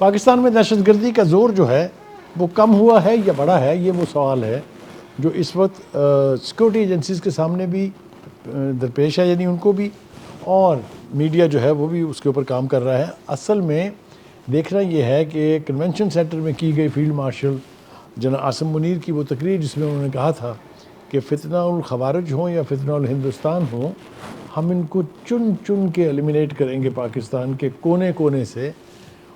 پاکستان میں دہشت گردی کا زور جو ہے وہ کم ہوا ہے یا بڑا ہے، یہ وہ سوال ہے جو اس وقت سیکورٹی ایجنسیز کے سامنے بھی درپیش ہے، یعنی ان کو بھی، اور میڈیا جو ہے وہ بھی اس کے اوپر کام کر رہا ہے۔ اصل میں دیکھنا یہ ہے کہ کنونشن سینٹر میں کی گئی فیلڈ مارشل جناب عاصم منیر کی وہ تقریر، جس میں انہوں نے کہا تھا کہ فتنہ الخوارج ہوں یا فتنہ الہندوستان ہوں، ہم ان کو چن چن کے ایلیمینیٹ کریں گے پاکستان کے کونے کونے سے۔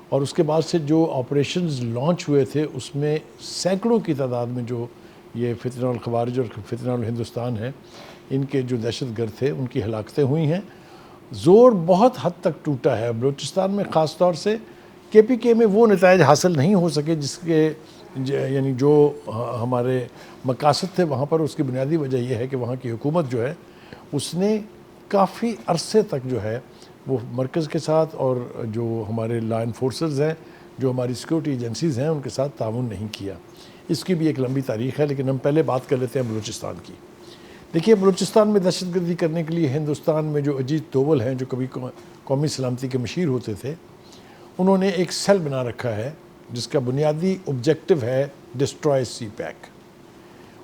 اور اس کے بعد سے جو آپریشنز لانچ ہوئے تھے اس میں سینکڑوں کی تعداد میں جو یہ فتنہ الخوارج اور فتنہ الہندوستان ہیں، ان کے جو دہشت گرد تھے ان کی ہلاکتیں ہوئی ہیں۔ زور بہت حد تک ٹوٹا ہے بلوچستان میں، خاص طور سے کے پی کے میں وہ نتائج حاصل نہیں ہو سکے جس کے یعنی جو ہمارے مقاصد تھے وہاں پر۔ اس کی بنیادی وجہ یہ ہے کہ وہاں کی حکومت جو ہے اس نے کافی عرصے تک جو ہے وہ مرکز کے ساتھ اور جو ہمارے لا انفورسرز ہیں، جو ہماری سیکورٹی ایجنسیز ہیں، ان کے ساتھ تعاون نہیں کیا۔ اس کی بھی ایک لمبی تاریخ ہے، لیکن ہم پہلے بات کر لیتے ہیں بلوچستان کی۔ دیکھیے، بلوچستان میں دہشت گردی کرنے کے لیے ہندوستان میں جو اجیت دوول ہیں، جو کبھی قومی سلامتی کے مشیر ہوتے تھے، انہوں نے ایک سیل بنا رکھا ہے جس کا بنیادی آبجیکٹو ہے ڈسٹرائے سی پیک۔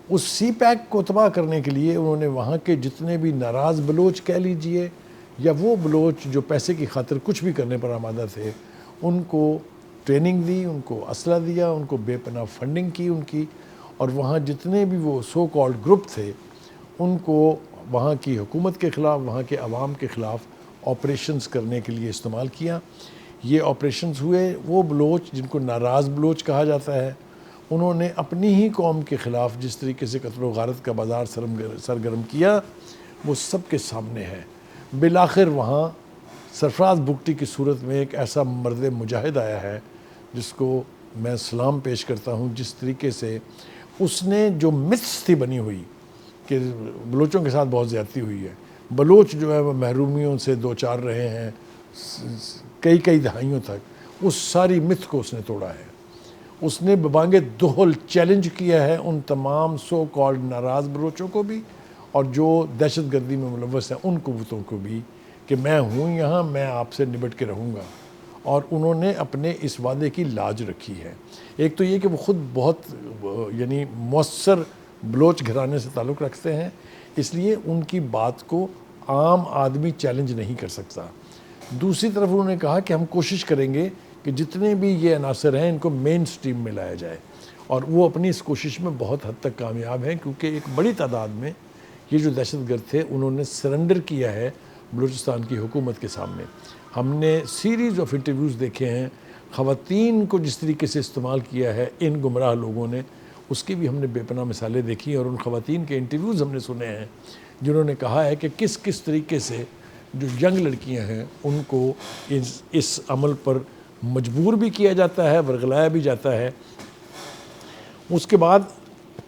اس سی پیک کو تباہ کرنے کے لیے انہوں نے وہاں کے جتنے بھی ناراض بلوچ کہہ لیجئے یا وہ بلوچ جو پیسے کی خاطر کچھ بھی کرنے پر آمادہ تھے، ان کو ٹریننگ دی، ان کو اسلحہ دیا، ان کو بے پناہ فنڈنگ کی ان کی، اور وہاں جتنے بھی وہ سو کالڈ گروپ تھے ان کو وہاں کی حکومت کے خلاف، وہاں کے عوام کے خلاف آپریشنز کرنے کے لیے استعمال کیا۔ یہ آپریشنز ہوئے، وہ بلوچ جن کو ناراض بلوچ کہا جاتا ہے، انہوں نے اپنی ہی قوم کے خلاف جس طریقے سے قتل و غارت کا بازار سرگرم کیا، وہ سب کے سامنے ہے۔ بالآخر وہاں سرفراز بگٹی کی صورت میں ایک ایسا مرد مجاہد آیا ہے جس کو میں سلام پیش کرتا ہوں، جس طریقے سے اس نے جو متس تھی بنی ہوئی کہ بلوچوں کے ساتھ بہت زیادتی ہوئی ہے، بلوچ جو ہے وہ محرومیوں سے دوچار رہے ہیں کئی دہائیوں تک، اس ساری متھ کو اس نے توڑا ہے۔ اس نے ببانگ دہل چیلنج کیا ہے ان تمام سو کالڈ ناراض بلوچوں کو بھی اور جو دہشت گردی میں ملوث ہیں ان قوتوں کو بھی کہ میں ہوں یہاں، میں آپ سے نبٹ کے رہوں گا، اور انہوں نے اپنے اس وعدے کی لاج رکھی ہے۔ ایک تو یہ کہ وہ خود بہت یعنی مؤثر بلوچ گھرانے سے تعلق رکھتے ہیں، اس لیے ان کی بات کو عام آدمی چیلنج نہیں کر سکتا۔ دوسری طرف انہوں نے کہا کہ ہم کوشش کریں گے کہ جتنے بھی یہ عناصر ہیں ان کو مین سٹریم میں لایا جائے، اور وہ اپنی اس کوشش میں بہت حد تک کامیاب ہیں، کیونکہ ایک بڑی تعداد میں یہ جو دہشت گرد تھے انہوں نے سرنڈر کیا ہے بلوچستان کی حکومت کے سامنے۔ ہم نے سیریز آف انٹرویوز دیکھے ہیں، خواتین کو جس طریقے سے استعمال کیا ہے ان گمراہ لوگوں نے، اس کی بھی ہم نے بے پناہ مثالیں دیکھی، اور ان خواتین کے انٹرویوز ہم نے سنے ہیں جنہوں نے کہا ہے کہ کس طریقے سے جو ینگ لڑکیاں ہیں ان کو اس عمل پر مجبور بھی کیا جاتا ہے، ورغلایا بھی جاتا ہے۔ اس کے بعد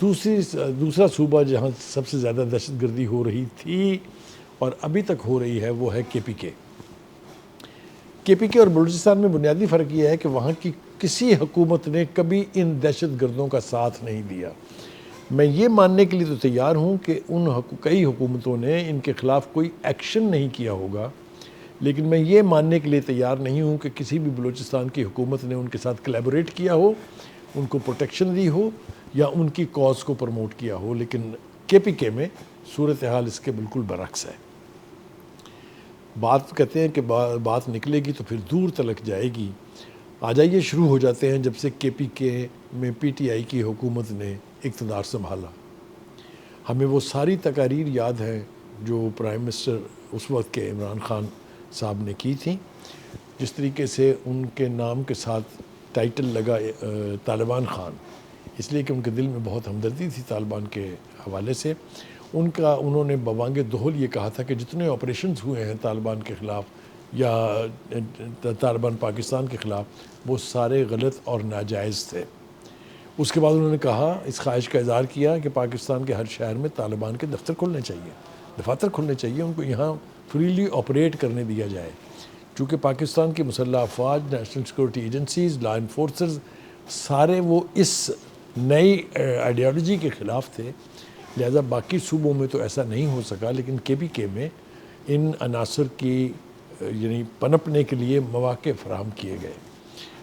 دوسرا صوبہ جہاں سب سے زیادہ دہشت گردی ہو رہی تھی اور ابھی تک ہو رہی ہے وہ ہے کے پی کے۔ کے پی کے اور بلوچستان میں بنیادی فرق یہ ہے کہ وہاں کی کسی حکومت نے کبھی ان دہشت گردوں کا ساتھ نہیں دیا۔ میں یہ ماننے کے لیے تو تیار ہوں کہ کئی حکومتوں نے ان کے خلاف کوئی ایکشن نہیں کیا ہوگا، لیکن میں یہ ماننے کے لیے تیار نہیں ہوں کہ کسی بھی بلوچستان کی حکومت نے ان کے ساتھ کلیبوریٹ کیا ہو، ان کو پروٹیکشن دی ہو یا ان کی کاز کو پروموٹ کیا ہو۔ لیکن کے پی کے میں صورتحال اس کے بالکل برعکس ہے۔ بات کہتے ہیں کہ بات نکلے گی تو پھر دور تلک جائے گی۔ آ جائیے شروع ہو جاتے ہیں جب سے کے پی کے میں پی ٹی آئی کی حکومت نے اقتدار سنبھالا۔ ہمیں وہ ساری تقاریر یاد ہیں جو پرائم منسٹر اس وقت کے عمران خان صاحب نے کی تھیں، جس طریقے سے ان کے نام کے ساتھ ٹائٹل لگا طالبان خان، اس لیے کہ ان کے دل میں بہت ہمدردی تھی طالبان کے حوالے سے۔ انہوں نے ببانگ دہل یہ کہا تھا کہ جتنے آپریشنز ہوئے ہیں طالبان کے خلاف یا طالبان پاکستان کے خلاف وہ سارے غلط اور ناجائز تھے۔ اس کے بعد انہوں نے کہا، اس خواہش کا اظہار کیا کہ پاکستان کے ہر شہر میں طالبان کے دفتر کھلنے چاہیے، دفاتر کھلنے چاہیے، ان کو یہاں فریلی آپریٹ کرنے دیا جائے۔ چونکہ پاکستان کی مسلح افواج، نیشنل سیکورٹی ایجنسیز، لا انفورسرز سارے وہ اس نئی آئیڈیالوجی کے خلاف تھے، لہذا باقی صوبوں میں تو ایسا نہیں ہو سکا، لیکن کے پی کے میں ان عناصر کی یعنی پنپنے کے لیے مواقع فراہم کیے گئے۔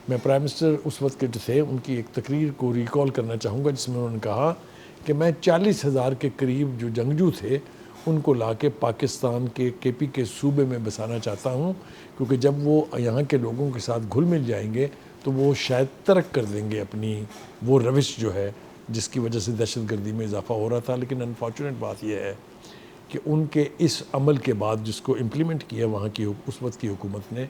میں پرائم منسٹر اس وقت کے جو تھے ان کی ایک تقریر کو ریکال کرنا چاہوں گا جس میں انہوں نے کہا کہ میں 40,000 کے قریب جو جنگجو تھے ان کو لا کے پاکستان کے KP کے صوبے میں بسانا چاہتا ہوں، کیونکہ جب وہ یہاں کے لوگوں کے ساتھ گھل مل جائیں گے تو وہ شاید ترک کر دیں گے اپنی وہ روش جو ہے جس کی وجہ سے دہشت گردی میں اضافہ ہو رہا تھا۔ لیکن انفارچونیٹ بات یہ ہے کہ ان کے اس عمل کے بعد جس کو امپلیمنٹ کیا وہاں کی اس وقت کی حکومت نے،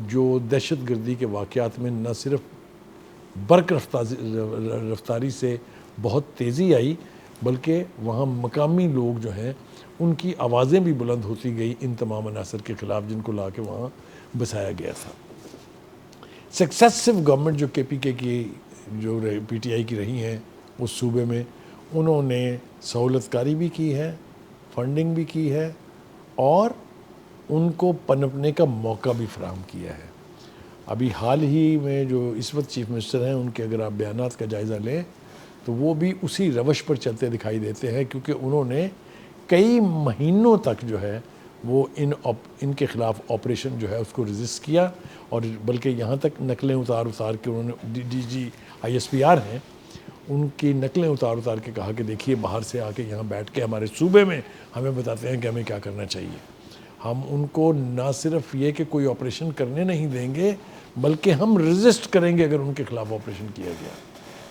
جو دہشت گردی کے واقعات میں نہ صرف برق رفتاری سے بہت تیزی آئی، بلکہ وہاں مقامی لوگ جو ہیں ان کی آوازیں بھی بلند ہوتی گئی ان تمام عناصر کے خلاف جن کو لا کے وہاں بسایا گیا تھا۔ سکسیسو گورنمنٹ جو KPK کی جو PTI کی رہی ہیں اس صوبے میں، انہوں نے سہولت کاری بھی کی ہے، فنڈنگ بھی کی ہے، اور ان کو پنپنے کا موقع بھی فراہم کیا ہے۔ ابھی حال ہی میں جو اس وقت چیف منسٹر ہیں ان کے اگر آپ بیانات کا جائزہ لیں تو وہ بھی اسی روش پر چلتے دکھائی دیتے ہیں، کیونکہ انہوں نے کئی مہینوں تک جو ہے وہ ان کے خلاف آپریشن جو ہے اس کو ریزسٹ کیا، اور بلکہ یہاں تک نقلیں اتار کے انہوں نے DG ISPR ہیں ان کی نقلیں اتار کے کہا کہ دیکھیے باہر سے آ کے یہاں بیٹھ کے ہمارے صوبے میں ہمیں بتاتے ہیں کہ ہمیں کیا کرنا چاہیے۔ ہم ان کو نہ صرف یہ کہ کوئی آپریشن کرنے نہیں دیں گے بلکہ ہم ریزسٹ کریں گے اگر ان کے خلاف آپریشن کیا گیا۔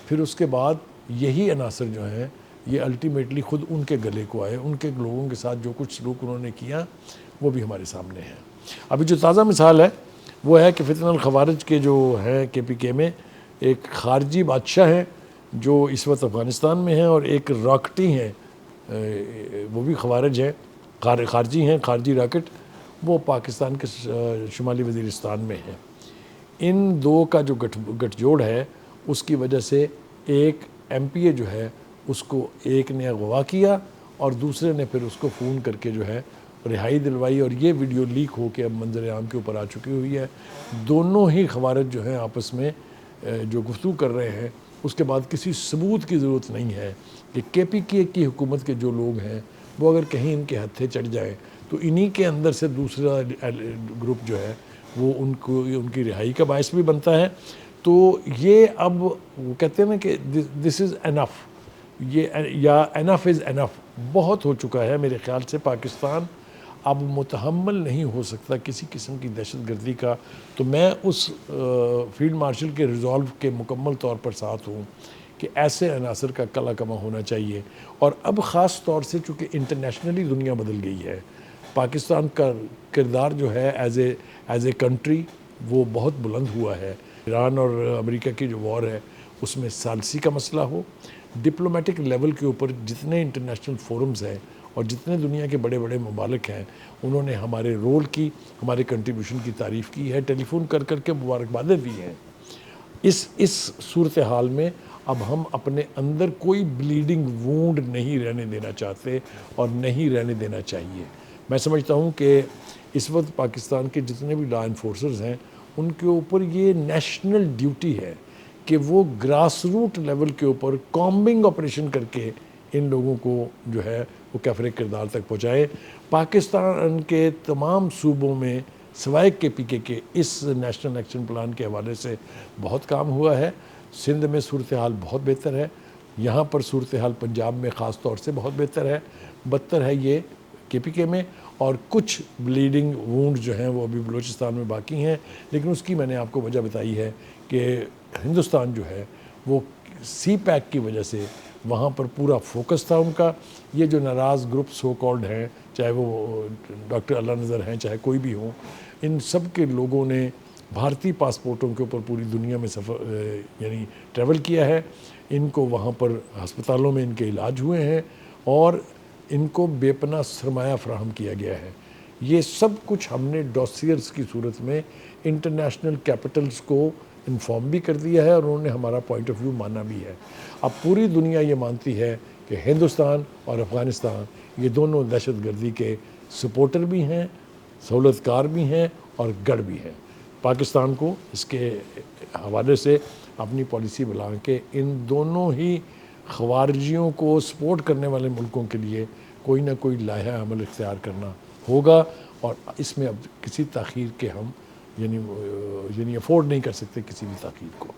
پھر اس کے بعد یہی عناصر جو ہیں یہ الٹیمیٹلی خود ان کے گلے کو آئے، ان کے لوگوں کے ساتھ جو کچھ سلوک انہوں نے کیا وہ بھی ہمارے سامنے ہے۔ ابھی جو تازہ مثال ہے وہ ہے کہ فتنہ الخوارج کے جو ہیں KPK میں ایک خارجی بادشاہ ہیں جو اس وقت افغانستان میں ہیں، اور ایک راکٹی ہیں وہ بھی خوارج ہیں، خارجی ہیں، خارجی راکٹ، وہ پاکستان کے شمالی وزیرستان میں ہیں۔ ان دو کا جو گٹھ جوڑ ہے اس کی وجہ سے ایک MPA جو ہے اس کو ایک نے اغوا کیا اور دوسرے نے پھر اس کو فون کر کے جو ہے رہائی دلوائی، اور یہ ویڈیو لیک ہو کے اب منظر عام کے اوپر آ چکی ہوئی ہے۔ دونوں ہی خوارج جو ہیں آپس میں جو گفتگو کر رہے ہیں، اس کے بعد کسی ثبوت کی ضرورت نہیں ہے کہ KPK کی حکومت کے جو لوگ ہیں وہ اگر کہیں ان کے ہتھے چڑھ جائیں تو انہی کے اندر سے دوسرا گروپ جو ہے وہ ان کی رہائی کا باعث بھی بنتا ہے۔ تو یہ اب وہ کہتے ہیں نا کہ دس از انف، یا انف از انف، بہت ہو چکا ہے میرے خیال سے۔ پاکستان اب متحمل نہیں ہو سکتا کسی قسم کی دہشت گردی کا۔ تو میں اس فیلڈ مارشل کے ریزالو کے مکمل طور پر ساتھ ہوں کہ ایسے عناصر کا کلا کما ہونا چاہیے، اور اب خاص طور سے چونکہ انٹرنیشنلی دنیا بدل گئی ہے، پاکستان کا کردار جو ہے ایز اے کنٹری وہ بہت بلند ہوا ہے۔ ایران اور امریکہ کی جو وار ہے اس میں ثالثی کا مسئلہ ہو، ڈپلومیٹک لیول کے اوپر جتنے انٹرنیشنل فورمز ہیں اور جتنے دنیا کے بڑے بڑے ممالک ہیں انہوں نے ہمارے رول کی، ہمارے کنٹریبیوشن کی تعریف کی ہے، ٹیلی فون کر کے مبارکبادیں دی ہیں۔ اس صورتحال میں اب ہم اپنے اندر کوئی بلیڈنگ وونڈ نہیں رہنے دینا چاہتے اور نہیں رہنے دینا چاہیے۔ میں سمجھتا ہوں کہ اس وقت پاکستان کے جتنے بھی لا انفورسرز ہیں ان کے اوپر یہ نیشنل ڈیوٹی ہے کہ وہ گراس روٹ لیول کے اوپر کامبنگ آپریشن کر کے ان لوگوں کو جو ہے وہ کیفر کردار تک پہنچائے۔ پاکستان کے تمام صوبوں میں سوائے KPK کے اس نیشنل ایکشن پلان کے حوالے سے بہت کام ہوا ہے۔ سندھ میں صورتحال بہت بہتر ہے، یہاں پر صورتحال پنجاب میں خاص طور سے بہت بہتر ہے، بدتر ہے یہ KPK میں، اور کچھ بلیڈنگ وونڈ جو ہیں وہ ابھی بلوچستان میں باقی ہیں۔ لیکن اس کی میں نے آپ کو وجہ بتائی ہے کہ ہندوستان جو ہے وہ CPAC کی وجہ سے وہاں پر پورا فوکس تھا ان کا۔ یہ جو ناراض گروپ سو کالڈ ہیں، چاہے وہ ڈاکٹر اللہ نظر ہیں چاہے کوئی بھی ہوں، ان سب کے لوگوں نے بھارتی پاسپورٹوں کے اوپر پوری دنیا میں یعنی ٹریول کیا ہے۔ ان کو وہاں پر ہسپتالوں میں ان کے علاج ہوئے ہیں اور ان کو بے پناہ سرمایہ فراہم کیا گیا ہے۔ یہ سب کچھ ہم نے ڈوسیئرز کی صورت میں انٹرنیشنل کیپٹلز کو انفارم بھی کر دیا ہے اور انہوں نے ہمارا پوائنٹ آف ویو مانا بھی ہے۔ اب پوری دنیا یہ مانتی ہے کہ ہندوستان اور افغانستان یہ دونوں دہشت گردی کے سپورٹر بھی ہیں، سہولت کار بھی ہیں اور گڑھ بھی ہیں۔ پاکستان کو اس کے حوالے سے اپنی پالیسی بنا کے ان دونوں ہی خوارجیوں کو سپورٹ کرنے والے ملکوں کے لیے کوئی نہ کوئی لائحہ عمل اختیار کرنا ہوگا، اور اس میں اب کسی تاخیر کے ہم یعنی افورڈ نہیں کر سکتے کسی بھی تاخیر کو.